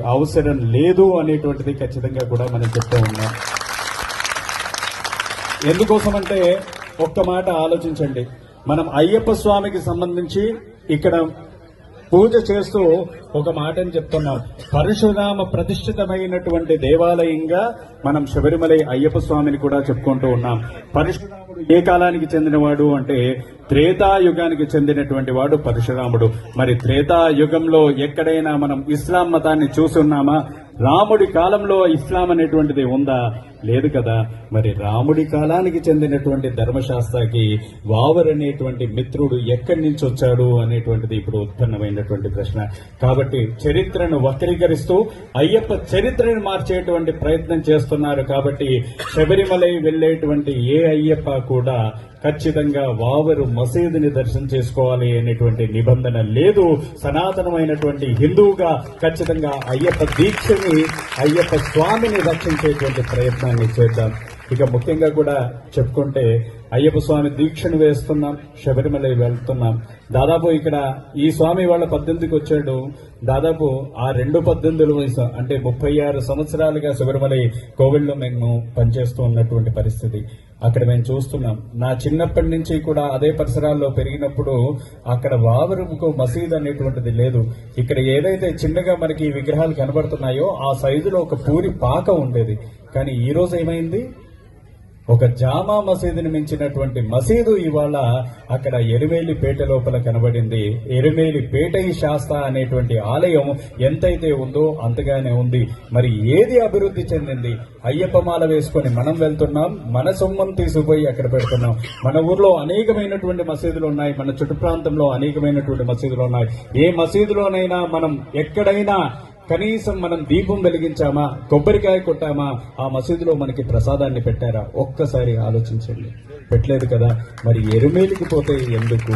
అవసరం లేదు అనేటువంటిది ఖచ్చితంగా కూడా మనం చెప్తూ ఉన్నాం. ఎందుకోసమంటే ఒక్క మాట ఆలోచించండి. మనం అయ్యప్ప స్వామికి సంబంధించి ఇక్కడ పూజ చేస్తూ ఒక మాటని చెప్తున్నాం. పరశురామ ప్రతిష్ఠితమైనటువంటి దేవాలయంగా మనం శబరిమల అయ్యప్ప స్వామిని కూడా చెప్పుకుంటూ ఉన్నాం. పరశురాముడు ఏ కాలానికి చెందినవాడు అంటే త్రేతాయుగానికి చెందినటువంటి వాడు పరశురాముడు. మరి త్రేతాయుగంలో ఎక్కడైనా మనం ఇస్లాం మతాన్ని చూస్తున్నామా? రాముడి కాలంలో ఇస్లాం అనేటువంటిది ఉందా? లేదు కదా. మరి రాముడి కాలానికి చెందినటువంటి ధర్మశాస్త్రకి వావర్ అనేటువంటి మిత్రుడు ఎక్కడి నుంచి వచ్చాడు అనేటువంటిది ఇప్పుడు ఉత్పన్నమైనటువంటి ప్రశ్న. కాబట్టి చరిత్రను వక్రీకరిస్తూ అయ్యప్ప చరిత్రను మార్చేటువంటి ప్రయత్నం చేస్తున్నారు. కాబట్టి శబరిమలై వెళ్లేటువంటి ఏ అయ్యప్ప కూడా ఖచ్చితంగా వావరు మసీదుని దర్శనం చేసుకోవాలి అనేటువంటి నిబంధన లేదు. సనాతనమైనటువంటి హిందువుగా ఖచ్చితంగా అయ్యప్ప దీక్షని, అయ్యప్ప స్వామిని రక్షించేటువంటి ప్రయత్నాన్ని చేద్దాం. ఇక ముఖ్యంగా కూడా చెప్పుకుంటే అయ్యప్ప స్వామి దీక్షను వేస్తున్నాం, శబరిమల వెళ్తున్నాం. దాదాపు ఇక్కడ ఈ స్వామి వాళ్ళ 18కి వచ్చాడు. దాదాపు ఆ 18 అంటే 36 సంవత్సరాలుగా శబరిమల కోవిల్లో మేము పనిచేస్తూ ఉన్నటువంటి పరిస్థితి అక్కడ మేము చూస్తున్నాం. నా చిన్నప్పటి నుంచి కూడా అదే పరిసరాల్లో పెరిగినప్పుడు అక్కడ వావరుకు మసీద్ అనేటువంటిది లేదు. ఇక్కడ ఏదైతే చిన్నగా మనకి విగ్రహాలు కనబడుతున్నాయో ఆ సైజులో ఒక పూరి పాక ఉండేది. కానీ ఈ రోజు ఏమైంది? ఒక జామా మసీదుని మించినటువంటి మసీదు ఇవాళ అక్కడ ఎరుమేలిపేట లోపల కనబడింది. ఎరుమేలిపేట శాస్త్ర అనేటువంటి ఆలయం ఎంతైతే ఉందో అంతగానే ఉంది. మరి ఏది అభివృద్ధి చెందింది? అయ్యప్ప మాల వేసుకొని మనం వెళ్తున్నాం, మన సొమ్మను తీసుకుపోయి అక్కడ పెడుతున్నాం. మన ఊర్లో అనేకమైనటువంటి మసీదులు ఉన్నాయి, మన చుట్టు ప్రాంతంలో అనేకమైనటువంటి మసీదులు ఉన్నాయి. ఏ మసీదులోనైనా మనం ఎక్కడైనా కనీసం మనం దీపం వెలిగించామా, కొబ్బరికాయ కొట్టామా, ఆ మసీదులో మనకి ప్రసాదాన్ని పెట్టారా? ఒక్కసారి ఆలోచించండి. పెట్టలేదు కదా. మరి ఎరుమేలికి పోతే ఎందుకు?